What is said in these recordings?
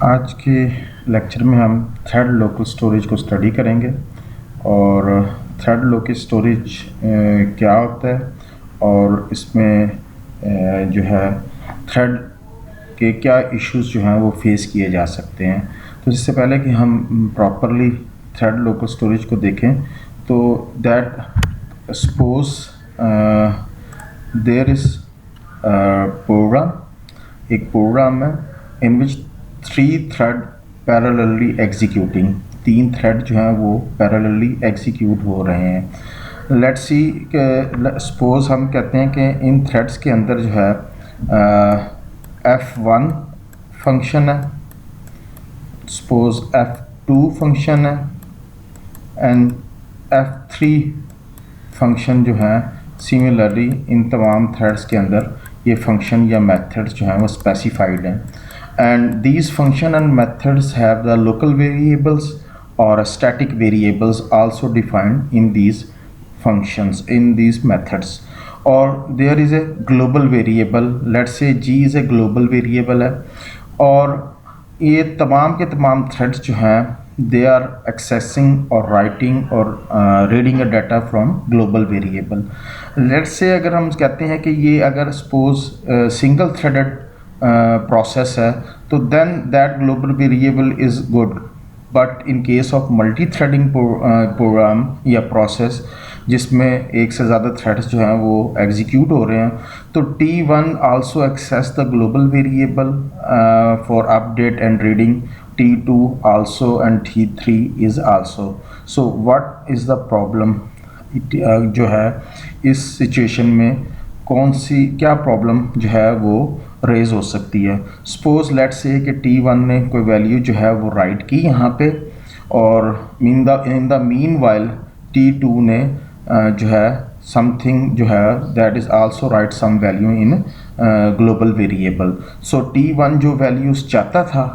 आज के लेक्चर में हम थ्रेड लोकल स्टोरेज को स्टडी करेंगे और थ्रेड लोकल स्टोरेज क्या होता है और इसमें जो है थ्रेड के क्या इश्यूज जो हैं वो फेस किए जा सकते हैं। तो इससे पहले कि हम प्रॉपरली थ्रेड लोकल स्टोरेज को देखें तो that suppose there is program, एक प्रोग्राम है in which 3 thread parallelly executing, 3 thread जो हैं वो पैरेलली एग्जीक्यूट हो रहे हैं। लेट्स सी सपोज हम कहते हैं कि इन थ्रेड्स के अंदर जो है F1 फंक्शन है, सपोज F2 फंक्शन है एंड F3 फंक्शन जो है। सिमिलरली इन तमाम थ्रेड्स के अंदर ये फंक्शन या मेथड्स जो हैं वो स्पेसिफाइड हैं and these function and methods have the local variables or static variables also defined in these functions, in these methods, or there is a global variable, let's say g is a global variable है और ये तमाम के तमाम threads जो हैं they are accessing or writing or reading a data from global variable. Let's say अगर हम कहते हैं कि ये अगर suppose single threaded प्रोसेस है तो then that global variable is good, but in case of multi threading program या प्रोसेस जिसमें एक से ज़्यादा थ्रेड्स जो हैं वो एग्जीक्यूट हो रहे हैं तो T1 also access the global variable for update and reading, T2 also and T3 is also. So what is the problem जो है इस सिचुएशन में कौन सी क्या प्रॉब्लम जो है वो रेज हो सकती है। सपोज लेट्स से कि T1 ने कोई वैल्यू जो है वो राइट की यहाँ पे और in the mean while T2 ने जो है समथिंग जो है that is also write some value in global variable. So T1 जो वैल्यूज चाहता था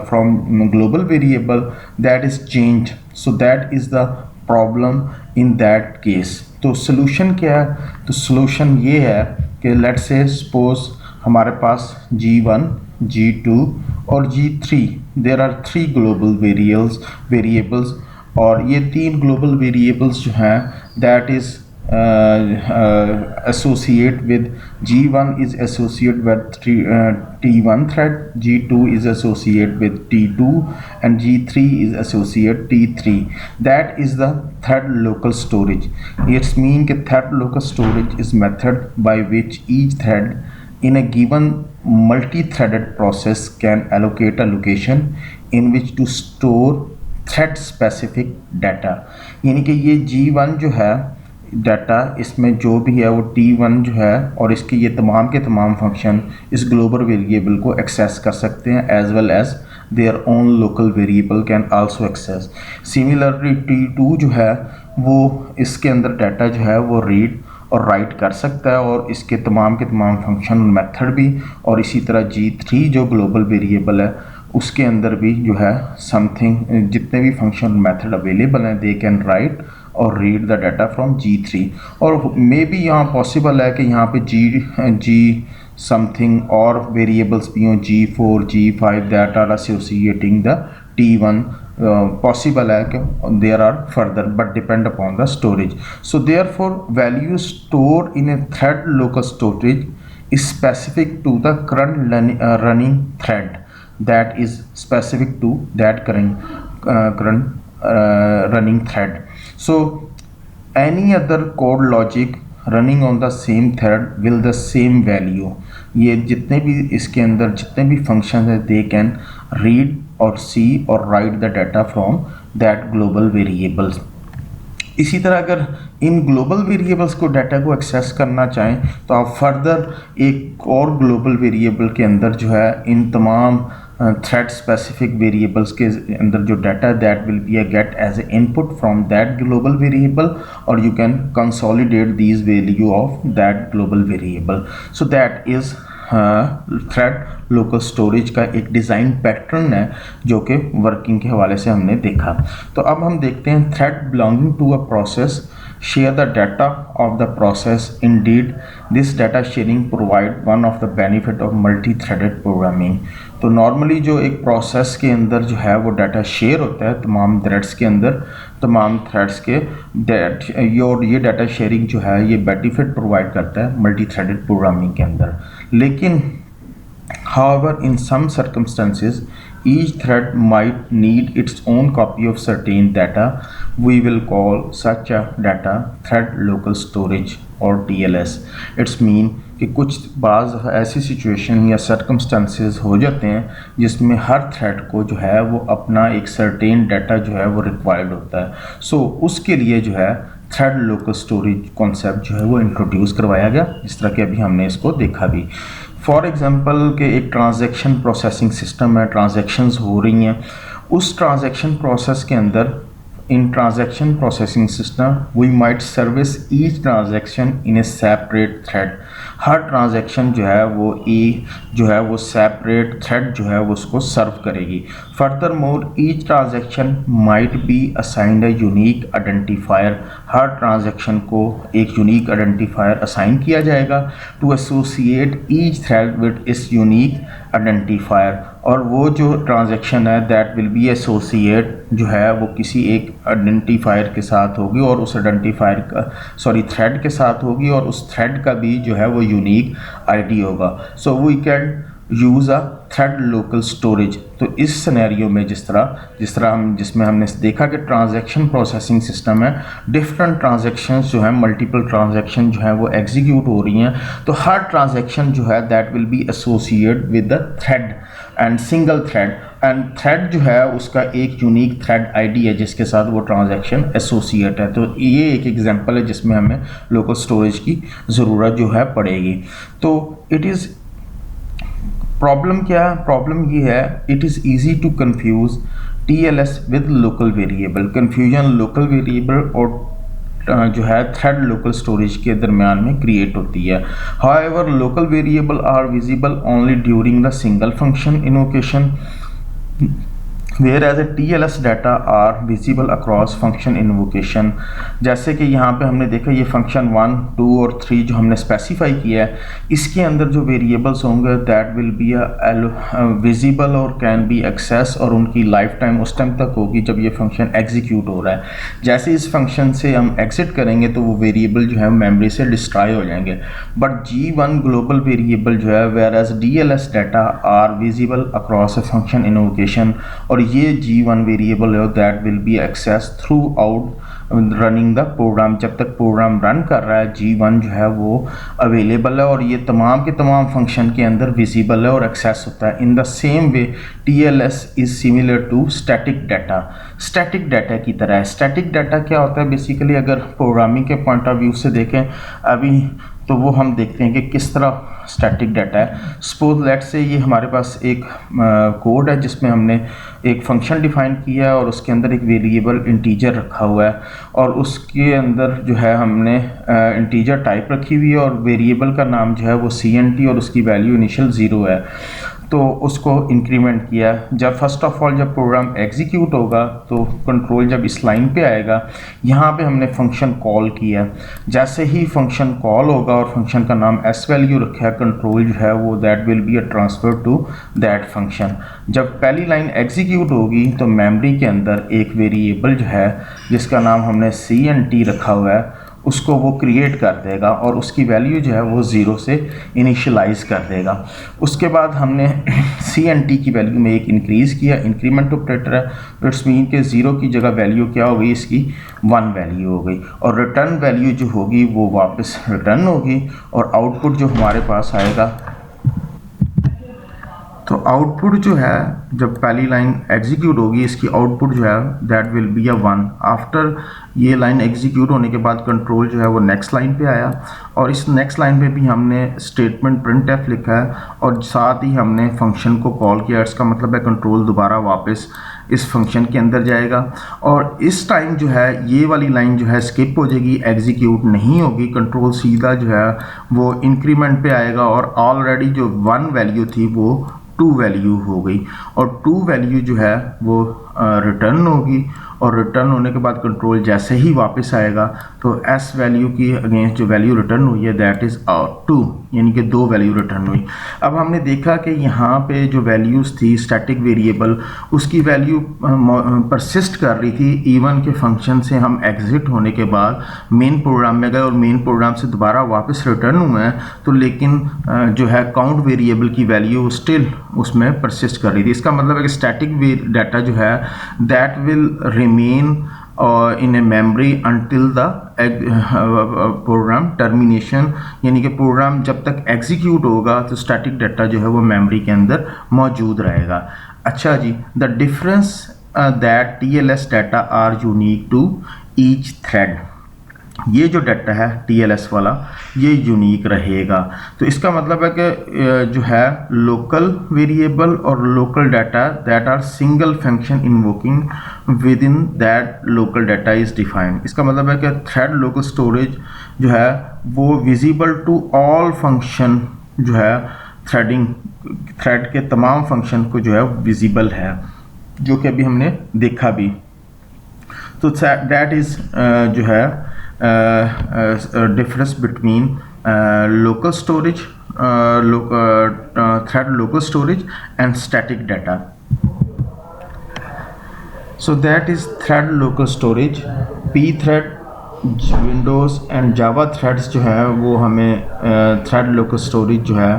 from global variable that is change, so that is the problem in that case. तो solution क्या है? तो सोल्यूशन ये है कि लेट्स से सपोज हमारे पास G1, G2 और G3, there are 3 global variables और ये 3 ग्लोबल वेरिएबल्स जो हैं that is associate with G1 is associated with T1 thread, G2 is associated with T2 and G3 is associated T3. That is the thread local storage. It's mean that thread local storage is method by which each thread in a given multi-threaded process can allocate a location in which to store thread specific data. यानी कि ये G1 जो है data इसमें जो भी है वो T1 जो है और इसके ये तमाम के तमाम फंक्शन इस ग्लोबल वेरिएबल को एक्सेस कर सकते हैं as well as their own local variable can also access. Similarly T2 जो है वो इसके अंदर डाटा जो है वो रीड और राइट कर सकता है और इसके तमाम के तमाम फंक्शन मेथड भी, और इसी तरह G3 जो ग्लोबल वेरिएबल है उसके अंदर भी जो है समथिंग जितने भी फंक्शन मेथड अवेलेबल हैं दे कैन राइट और read the data from G3। और मे बी यहाँ पॉसिबल है कि यहाँ पे जी समथिंग और वेरिएबल्स भी हों, G4, G5 that are associating the T1, possible है कि there are further but depend upon the storage. So therefore value store in a thread local storage is specific to the current running thread that is specific to that current running thread. So any other code logic running on the same thread will the same value. ये जितने भी इसके अंदर जितने भी function है they can read और see और write the data from that global variables. इसी तरह अगर इन ग्लोबल वेरिएबल्स को डाटा को एक्सेस करना चाहें तो आप फर्दर एक और ग्लोबल वेरिएबल के अंदर जो है इन तमाम थ्रेड स्पेसिफिक वेरिएबल्स के अंदर जो data that will be get as a input from that global variable और you can consolidate these value of that global variable. So that is thread local storage का एक डिज़ाइन पैटर्न है जो कि working के हवाले से हमने देखा। तो अब हम देखते हैं thread belonging to a process share the data of the process. Indeed, this data sharing provide one of the benefit of multi-threaded programming. तो नॉर्मली जो एक प्रोसेस के अंदर जो है वो डाटा शेयर होता है तमाम थ्रेड्स के अंदर, तमाम थ्रेड्स के ये डाटा शेयरिंग जो है ये बेनिफिट प्रोवाइड करता है मल्टी थ्रेडेड प्रोग्रामिंग के अंदर। लेकिन however in some circumstances each thread might need its own copy of certain data. We will call such a data thread local storage or TLS. It's mean कि कुछ बाज़ ऐसी situation या circumstances हो जाते हैं जिसमें हर थ्रेड को जो है वो अपना एक सर्टेन डाटा जो है वो रिक्वायर्ड होता है। सो उसके लिए जो है थ्रेड लोकल स्टोरेज कॉन्सेप्ट जो है वो इंट्रोड्यूस करवाया गया, जिस तरह के अभी हमने इसको देखा भी। फॉर एग्जांपल के एक ट्रांजैक्शन प्रोसेसिंग सिस्टम है, ट्रांजैक्शंस हो रही हैं, उस ट्रांजैक्शन प्रोसेस के अंदर in transaction processing system we might service each transaction in a separate thread. हर ट्रांजैक्शन जो है वो सेपरेट थ्रेड जो है वो उसको सर्व करेगी। Furthermore each transaction might be assigned a unique identifier. हर ट्रांजैक्शन को एक यूनिक आइडेंटिफायर असाइन किया जाएगा to associate each thread with इस यूनिक आइडेंटिफायर। और वो जो ट्रांजैक्शन है दैट विल बी एसोसिएट जो है वो किसी एक आइडेंटिफायर के साथ होगी और उस आइडेंटिफायर का थ्रेड के साथ होगी और उस थ्रेड का भी जो है वो यूनिक आईडी होगा। So we can use a thread local storage. तो इस सिनेरियो में जिसमें हमने देखा कि ट्रांजैक्शन प्रोसेसिंग सिस्टम है, डिफरेंट ट्रांजैक्शंस जो है मल्टीपल ट्रांजैक्शन जो है वो एग्जीक्यूट हो रही हैं, तो हर ट्रांजैक्शन जो है that will B associate with the thread and single thread, and thread जो है उसका एक यूनिक थ्रेड आईडी है जिसके साथ वो ट्रांजैक्शन एसोसिएट है। तो ये एक एग्जांपल है जिसमें हमें लोकल स्टोरेज की ज़रूरत जो है पड़ेगी। तो इट इज़ प्रॉब्लम क्या है? प्रॉब्लम ये है it is easy to confuse TLS with local variable. Confusion local variable और जो है थ्रेड लोकल स्टोरेज के दरमियान में क्रिएट होती है। However local variable are visible only during the single function invocation, whereas TLS data are visible across function invocation. जैसे कि यहाँ पे हमने देखा ये फंक्शन 1, 2 और 3 जो हमने स्पेसिफाई किया है, इसके अंदर जो वेरिएबल्स होंगे दैट विल बी विजिबल और कैन बी एक्सेस, और उनकी लाइफ टाइम उस टाइम तक होगी जब ये फंक्शन एग्जीक्यूट हो रहा है। जैसे इस फंक्शन से हम एग्जिट करेंगे तो वो वेरिएबल जो है मेमोरी से डिस्ट्रॉय हो जाएंगे। बट G1 ग्लोबल वेरिएबल जो है whereas DLS data are visible across a function invocation, और ये G1 वेरिएबल है that will be access throughout running the program. जब तक प्रोग्राम रन कर रहा है G1 जो है वो अवेलेबल है और ये तमाम के तमाम फंक्शन के अंदर विजिबल है और एक्सेस होता है। In the same way TLS is similar to static data. Static data की तरह है। स्टैटिक डाटा क्या होता है? बेसिकली अगर प्रोग्रामिंग के पॉइंट ऑफ व्यू से देखें अभी तो वो हम देखते हैं कि किस तरह स्टैटिक डाटा है। सपोज लेट से ये हमारे पास एक कोड है जिसमें हमने एक फंक्शन डिफाइन किया है और उसके अंदर एक वेरिएबल इंटीजर रखा हुआ है और उसके अंदर जो है हमने इंटीजर टाइप रखी हुई है और वेरिएबल का नाम जो है वो CNT और उसकी वैल्यू इनिशियल 0 है। तो उसको इंक्रीमेंट किया। जब फर्स्ट ऑफ ऑल जब प्रोग्राम एग्जीक्यूट होगा तो कंट्रोल जब इस लाइन पे आएगा, यहाँ पे हमने फंक्शन कॉल किया। जैसे ही फंक्शन कॉल होगा और फंक्शन का नाम s वैल्यू रखा है, कंट्रोल जो है वो that will be a transfer to that function. जब पहली लाइन एग्जीक्यूट होगी तो मेमोरी के अंदर एक वेरिएबल जो है जिसका नाम हमने CNT रखा हुआ है उसको वो क्रिएट कर देगा और उसकी वैल्यू जो है वो 0 से इनिशियलाइज कर देगा। उसके बाद हमने CNT की वैल्यू में एक इंक्रीज़ किया, इंक्रीमेंट ऑपरेटर है। इट्स मीन के 0 की जगह वैल्यू क्या हो गई, इसकी 1 वैल्यू हो गई और रिटर्न वैल्यू जो होगी वो वापस रिटर्न होगी और आउटपुट जो हमारे पास आएगा, तो आउटपुट जो है जब पहली लाइन एग्जीक्यूट होगी इसकी आउटपुट जो है that will be a 1। After ये लाइन एग्जीक्यूट होने के बाद कंट्रोल जो है वो नेक्स्ट लाइन पे आया और इस नेक्स्ट लाइन पे भी हमने स्टेटमेंट printf लिखा है और साथ ही हमने फंक्शन को कॉल किया। इसका मतलब है कंट्रोल दोबारा वापस इस फंक्शन के अंदर जाएगा और इस टाइम जो है ये वाली लाइन जो है स्किप हो जाएगी, एग्जीक्यूट नहीं होगी। कंट्रोल सीधा जो है वो इंक्रीमेंट पे आएगा और ऑलरेडी जो 1 वैल्यू थी वो 2 वैल्यू हो गई और 2 वैल्यू जो है वो रिटर्न होगी और रिटर्न होने के बाद कंट्रोल जैसे ही वापस आएगा तो एस वैल्यू की अगेंस्ट जो वैल्यू रिटर्न हुई है दैट इज़ 2, यानी कि 2 वैल्यू रिटर्न हुई। अब हमने देखा कि यहाँ पे जो वैल्यूज़ थी स्टैटिक वेरिएबल उसकी वैल्यू परसिस्ट कर रही थी इवन के फंक्शन से हम एग्जिट होने के बाद मेन प्रोग्राम में गए और मेन प्रोग्राम से दोबारा वापस रिटर्न हुए हैं, तो लेकिन जो है काउंट वेरिएबल की वैल्यू स्टिल उसमें परसिस्ट कर रही थी। इसका मतलब है कि स्टैटिक डाटा जो है that will remain in a memory until the program termination, यानी कि प्रोग्राम जब तक एग्जीक्यूट होगा तो स्टैटिक डाटा जो है वो मेमोरी के अंदर मौजूद रहेगा। अच्छा जी, the difference that TLS data are unique to each thread, ये जो डाटा है TLS वाला ये यूनिक रहेगा। तो इसका मतलब है कि जो है लोकल वेरिएबल और local data that are single function invoking within that local data is defined. इसका मतलब है कि थ्रेड लोकल स्टोरेज जो है वो विजिबल टू ऑल फंक्शन जो है थ्रेड के तमाम फंक्शन को जो है विजिबल है, जो कि अभी हमने देखा भी। तो दैट इज़ जो है difference between local storage, thread local storage and static data. So that is thread local storage. pthread, Windows and Java threads जो है वो हमें thread local storage जो है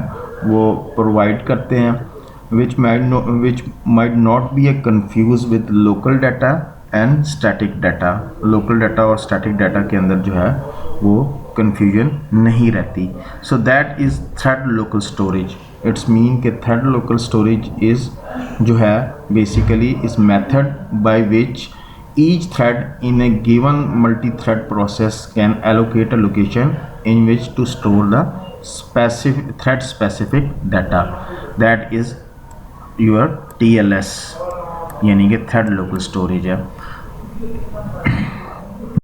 वो provide करते हैं, which might not be confused with local data and static data. Local data और स्टैटिक डाटा के अंदर जो है वो कन्फ्यूजन नहीं रहती। So that is thread local storage. It's mean कि थ्रेड लोकल स्टोरेज इज़ जो है basically is method by which each thread in a given multi thread process can allocate a location in which to store the specific thread specific data, that is your TLS, यानी कि thread local storage है।